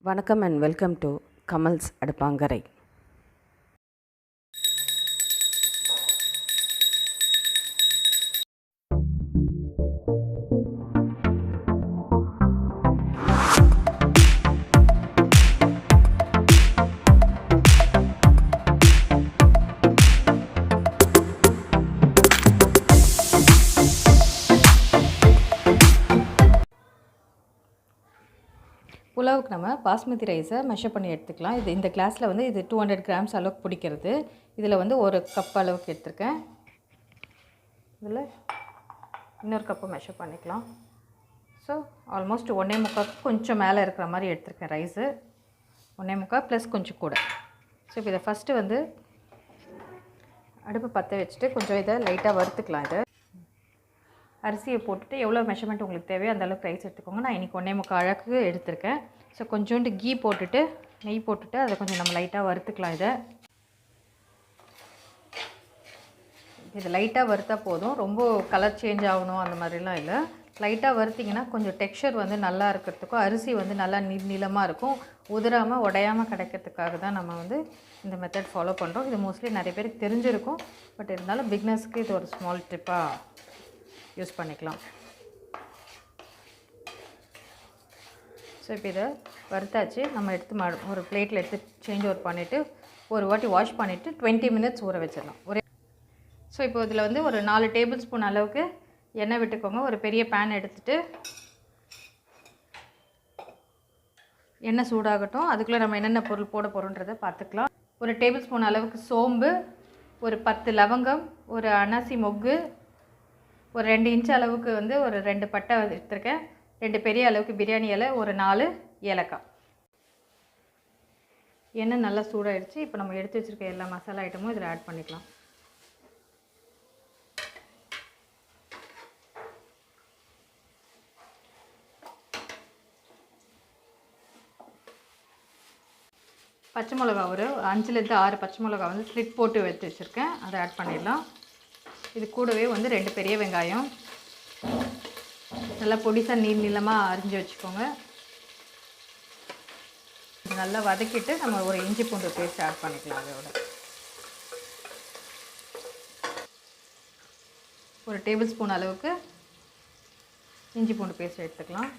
வணக்கம் and welcome to Kamal's அடுப்பாங்கரை. புலாவுக்கு நம்ம பாஸ்மதி ரைஸை மெஷர் பண்ணி எடுத்துக்கலாம். இந்த கிளாஸில் இது 200 கிராம்ஸ் அளவுக்கு பிடிக்கிறது. இதில் ஒரு கப் அளவுக்கு எடுத்துருக்கேன். இதில் இன்னொரு கப்பு மெஷர் பண்ணிக்கலாம். ஸோ ஆல்மோஸ்ட் 1.25 கொஞ்சம் மேலே இருக்கிற மாதிரி எடுத்துருக்கேன் ரைஸு. 1.25 ப்ளஸ் கொஞ்சம் கூட. ஸோ இப்போ இதை ஃபஸ்ட்டு அடுப்பு பற்ற வச்சுட்டு கொஞ்சம் இதை லைட்டாக வறுத்துக்கலாம். இதை அரிசியை போட்டுட்டு எவ்வளோ மெஷர்மெண்ட் உங்களுக்கு தேவையோ அந்தளவுக்கு ரைஸ் எடுத்துக்கோங்க. நான் இன்றைக்கி 1.25 அழகு எடுத்திருக்கேன். ஸோ கொஞ்சோண்டு கீ போட்டுட்டு நெய் போட்டுட்டு அதை கொஞ்சம் நம்ம லைட்டாக வறுத்துக்கலாம். இது லைட்டாக வறுத்தா போதும், ரொம்ப கலர் சேஞ்ச் ஆகணும் அந்த மாதிரிலாம் இல்லை. லைட்டாக வறுத்திங்கன்னா கொஞ்சம் டெக்ஸ்சர் நல்லா இருக்கிறதுக்கும் அரிசி நல்லா நீளமாக இருக்கும், உதிராமல் உடையாமல் கிடைக்கிறதுக்காக தான் நம்ம இந்த மெத்தட் ஃபாலோ பண்ணுறோம். இது மோஸ்ட்லி நிறைய பேருக்கு தெரிஞ்சிருக்கும், பட் இருந்தாலும் பிக்னர்ஸ்க்கு இது ஒரு ஸ்மால் டிப்பாக யூஸ் பண்ணிக்கலாம். ஸோ இப்போ இதை வறுத்தாச்சு. நம்ம எடுத்து ஒரு பிளேட்டில் எடுத்து சேஞ்ச் ஓவர் பண்ணிவிட்டு ஒரு வாட்டி வாஷ் பண்ணிவிட்டு 20 மினிட்ஸ் ஊற வச்சிடலாம். ஸோ இப்போ இதில் ஒரு 4 டேபிள் ஸ்பூன் அளவுக்கு எண்ணெய் விட்டுக்கோங்க. ஒரு பெரிய பேன் எடுத்துகிட்டு எண்ணெய் சூடாகட்டும். அதுக்குள்ளே நம்ம என்னென்ன பொருள் போட போகிறோன்றதை பார்த்துக்கலாம். ஒரு டேபிள் ஸ்பூன் அளவுக்கு சோம்பு, ஒரு 10 லவங்கம், ஒரு அனாசி மொக்கு, ஒரு 2 இன்ச் அளவுக்கு ஒரு 2 பட்டை எடுத்துருக்கேன், 2 பெரிய அளவுக்கு பிரியாணி இலை, ஒரு 4 ஏலக்காய். எண்ணெய் நல்லா சூடாகிடுச்சு. இப்போ நம்ம எடுத்து வச்சுருக்க எல்லா மசாலா ஐட்டமும் இதில் ஆட் பண்ணிக்கலாம். பச்சை மிளகா ஒரு 5லேருந்து 6 பச்சை மிளகா ஸ்லிட் போட்டு எடுத்து வச்சுருக்கேன், அதை ஆட் பண்ணிடலாம். இது கூடவே 2 பெரிய வெங்காயம் நல்லா பொடிசாக நீளமாக அரிஞ்சு வச்சுக்கோங்க. நல்லா வதக்கிட்டு நம்ம ஒரு இஞ்சி பூண்டு பேஸ்ட் ஆட் பண்ணிக்கலாம். அதோட ஒரு டேபிள் ஸ்பூன் அளவுக்கு இஞ்சி பூண்டு பேஸ்ட் எடுத்துக்கலாம்.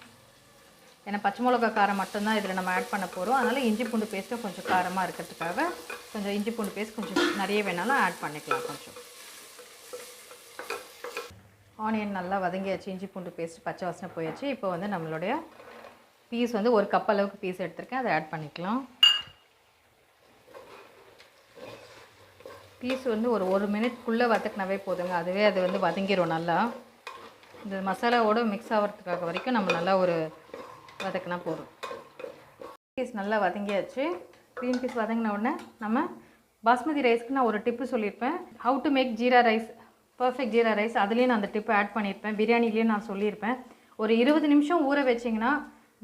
ஏன்னா பச்சை மிளகா காரம் மட்டும்தான் இதில் நம்ம ஆட் பண்ண போகிறோம், அதனால் இஞ்சி பூண்டு பேஸ்ட்டும் கொஞ்சம் காரமாக இருக்கிறதுக்காக கொஞ்சம் இஞ்சி பூண்டு பேஸ்ட் கொஞ்சம் நிறைய வேணாலும் ஆட் பண்ணிக்கலாம். கொஞ்சம் ஆனியன் நல்லா வதங்கியாச்சு, இஞ்சி பூண்டு பேஸ்ட் பச்சை வாசனை போயாச்சு. இப்போ நம்மளுடைய பீஸ் ஒரு கப் அளவுக்கு பீஸ் எடுத்திருக்கேன், அதை ஆட் பண்ணிக்கலாம். பீஸ் ஒரு 1 மினிட்குள்ளே வதக்கினாவே போதுங்க, அதுவே அது வதங்கிடும். நல்லா இந்த மசாலாவோடு மிக்ஸ் ஆகிறதுக்காக வரைக்கும் நம்ம நல்லா வதக்கினா போதும். பீஸ் நல்லா வதங்கியாச்சு. க்ரீன் பீஸ் வதங்கின உடனே நம்ம பாஸ்மதி ரைஸ்க்கு நான் ஒரு டிப்பு சொல்லியிருப்பேன், how to make jeera rice, perfect jeera rice. அதுலேயும் நான் அந்த டிப்பை ஆட் பண்ணியிருப்பேன், பிரியாணிலேயும் நான் சொல்லியிருப்பேன். ஒரு 20 நிமிஷம் ஊற வச்சிங்கன்னா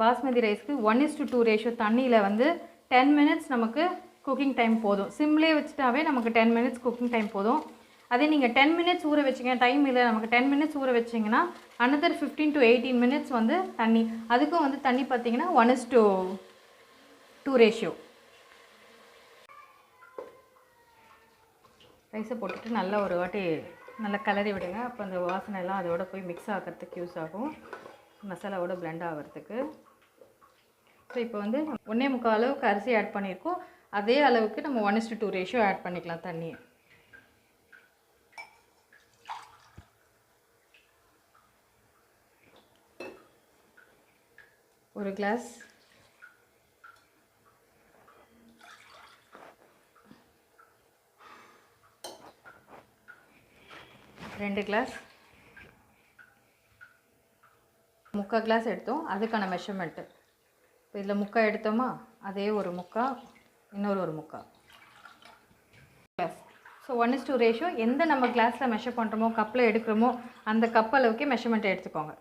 பாஸ்மதி ரைஸ்க்கு 1:2 ரேஷியோ தண்ணியில் 10 மினிட்ஸ் நமக்கு குக்கிங் டைம் போதும். சிம்லேயே வச்சுட்டாவே நமக்கு 10 மினிட்ஸ் குக்கிங் டைம் போதும். அதே நீங்கள் 10 மினிட்ஸ் ஊற வச்சிங்க, டைம் இல்லை நமக்கு 10 மினிட்ஸ் ஊற வச்சிங்கன்னா அனதர் 15 to 18 மினிட்ஸ் தண்ணி. அதுக்கும் தண்ணி பார்த்திங்கன்னா 1:2 ரேஷியோ. ரைஸை போட்டுட்டு நல்லா ஒரு வாட்டி நல்லா கலரி விடுங்க. அப்போ அந்த வாசனை எல்லாம் அதோட போய் மிக்ஸ் ஆகிறதுக்கு யூஸ் ஆகும், மசாலாவோட பிளெண்ட் ஆகிறதுக்கு. ஸோ இப்போ 1.25 அளவுக்கு அரிசி ஆட் பண்ணியிருக்கோம், அதே அளவுக்கு நம்ம 1:2 ரேஷியோ ஆட் பண்ணிக்கலாம் தண்ணியை. ஒரு கிளாஸ் ரெண்டு கிளாஸ் 3/4 கிளாஸ் எடுத்தோம், அதுக்கான மெஷர்மெண்ட்டு. இப்போ இதில் 3/4 எடுத்தோமா, அதே ஒரு 3/4, இன்னொரு ஒரு 3/4 கிளாஸ். ஸோ 1:2 ரேஷியோ எந்த நம்ம கிளாஸில் மெஷர் பண்ணுறோமோ, கப்பில் எடுக்கிறோமோ அந்த கப் அளவுக்கே மெஷர்மெண்ட் எடுத்துக்கோங்க.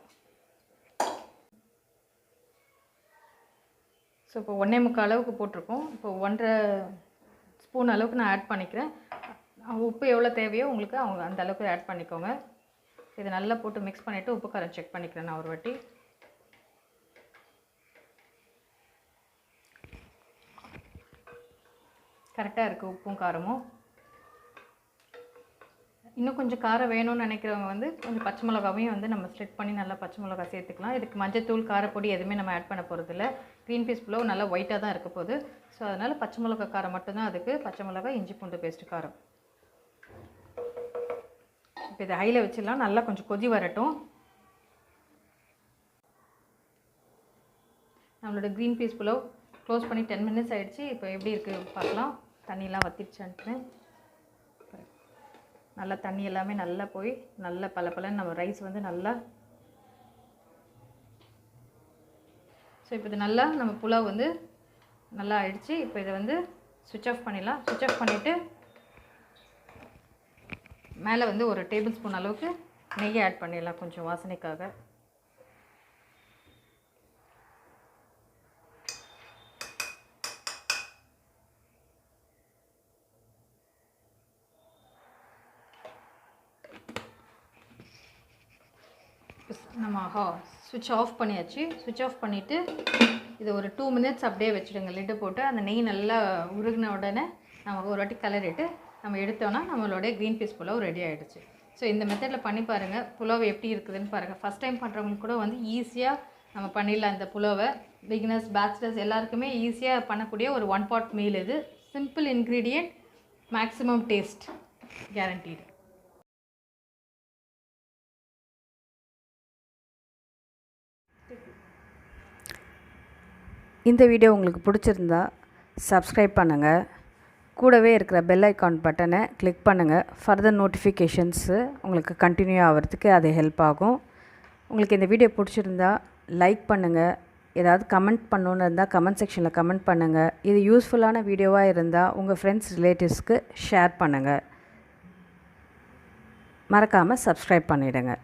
ஸோ இப்போ 1.25 அளவுக்கு போட்டிருக்கோம். இப்போ 1.5 ஸ்பூன் அளவுக்கு நான் ஆட் பண்ணிக்கிறேன். உப்பு எவ்வளோ தேவையோ உங்களுக்கு அந்த அளவுக்கு ஆட் பண்ணிக்கோங்க. இதை நல்லா போட்டு மிக்ஸ் பண்ணிவிட்டு உப்பு காரம் செக் பண்ணிக்கிறேன் நான் ஒரு வாட்டி. கரெக்டாக இருக்குது உப்பும் காரமும். இன்னும் கொஞ்சம் காரம் வேணும்னு நினைக்கிறவங்க வந்து கொஞ்சம் பச்சை மிளகாவையும் வந்து நம்ம ஸ்ப்ளிட் பண்ணி நல்லா பச்சை மிளகா சேர்த்துக்கலாம். இதுக்கு மஞ்சத்தூள் காரப்பொடி எதுவுமே நம்ம ஆட் பண்ண போகிறதில்ல. க்ரீன் பீஸ் புலாவ் நல்லா ஒயிட்டாக தான் இருக்க போகுது. ஸோ அதனால் பச்சை மிளகா காரம் மட்டும்தான் அதுக்கு. பச்சை மிளகா, இஞ்சி பூண்டு பேஸ்ட்டு காரம். இப்போ இதை ஹையில் வச்சிடலாம். நல்லா கொஞ்சம் கொதி வரட்டும். நம்மளோட க்ரீன் பீஸ் புலாவ் க்ளோஸ் பண்ணி 10 மினிட்ஸ் ஆகிடுச்சு. இப்போ எப்படி இருக்குது பார்க்கலாம். தண்ணியெலாம் வற்றிடுச்சான்ட்டு நல்லா தண்ணி எல்லாமே நல்லா போய் நல்லா பலன்னு நம்ம ரைஸ் வந்து நல்லா. ஸோ இப்போ இது நல்லா நம்ம புலாவ் வந்து நல்லா ஆயிடுச்சு. இப்போ இதை வந்து சுவிட்ச் ஆஃப் பண்ணிடலாம். சுவிட்ச் ஆஃப் பண்ணிவிட்டு மேலே வந்து ஒரு டேபிள் ஸ்பூன் அளவுக்கு நெய்யை ஆட் பண்ணிடலாம் கொஞ்சம் வாசனைக்காக. நம்ம சுவிட்ச் ஆஃப் பண்ணியாச்சு. சுவிட்ச் ஆஃப் பண்ணிவிட்டு இதை ஒரு 2 மினிட்ஸ் அப்படியே வச்சுடுங்க லிட்டு போட்டு. அந்த நெய் நல்லா உருகின உடனே நம்ம ஒரு வாட்டி கலரிட்டு நம்ம எடுத்தோன்னா நம்மளோட க்ரீன் பீஸ் புலாவ் ரெடி ஆகிடுச்சு. ஸோ இந்த மெத்தடில் பண்ணி பாருங்கள். புலாவ் எப்படி இருக்குதுன்னு பாருங்கள். ஃபஸ்ட் டைம் பண்ணுறவங்களுக்கு கூட வந்து ஈஸியாக நம்ம பண்ணிடலாம் இந்த புலாவை. பிகினர்ஸ், பேச்சுலர்ஸ் எல்லாருக்குமே ஈஸியாக பண்ணக்கூடிய ஒரு 1 pot மீல் இது. Simple ingredient, maximum taste guaranteed. இந்த வீடியோ உங்களுக்கு பிடிச்சிருந்தா சப்ஸ்கிரைப் பண்ணுங்கள். கூடவே இருக்கிற பெல் ஐக்கான் பட்டனை கிளிக் பண்ணுங்கள். ஃபர்தர் நோட்டிஃபிகேஷன்ஸு உங்களுக்கு கண்டினியூ ஆகிறதுக்கு அது ஹெல்ப் ஆகும். உங்களுக்கு இந்த வீடியோ பிடிச்சிருந்தா லைக் பண்ணுங்கள். ஏதாவது கமெண்ட் பண்ணணுன்னு இருந்தால் கமெண்ட் செக்ஷனில் கமெண்ட் பண்ணுங்கள். இது யூஸ்ஃபுல்லான வீடியோவாக இருந்தால் உங்கள் ஃப்ரெண்ட்ஸ், ரிலேட்டிவ்ஸ்க்கு ஷேர் பண்ணுங்கள். மறக்காமல் சப்ஸ்கிரைப் பண்ணிவிடுங்க.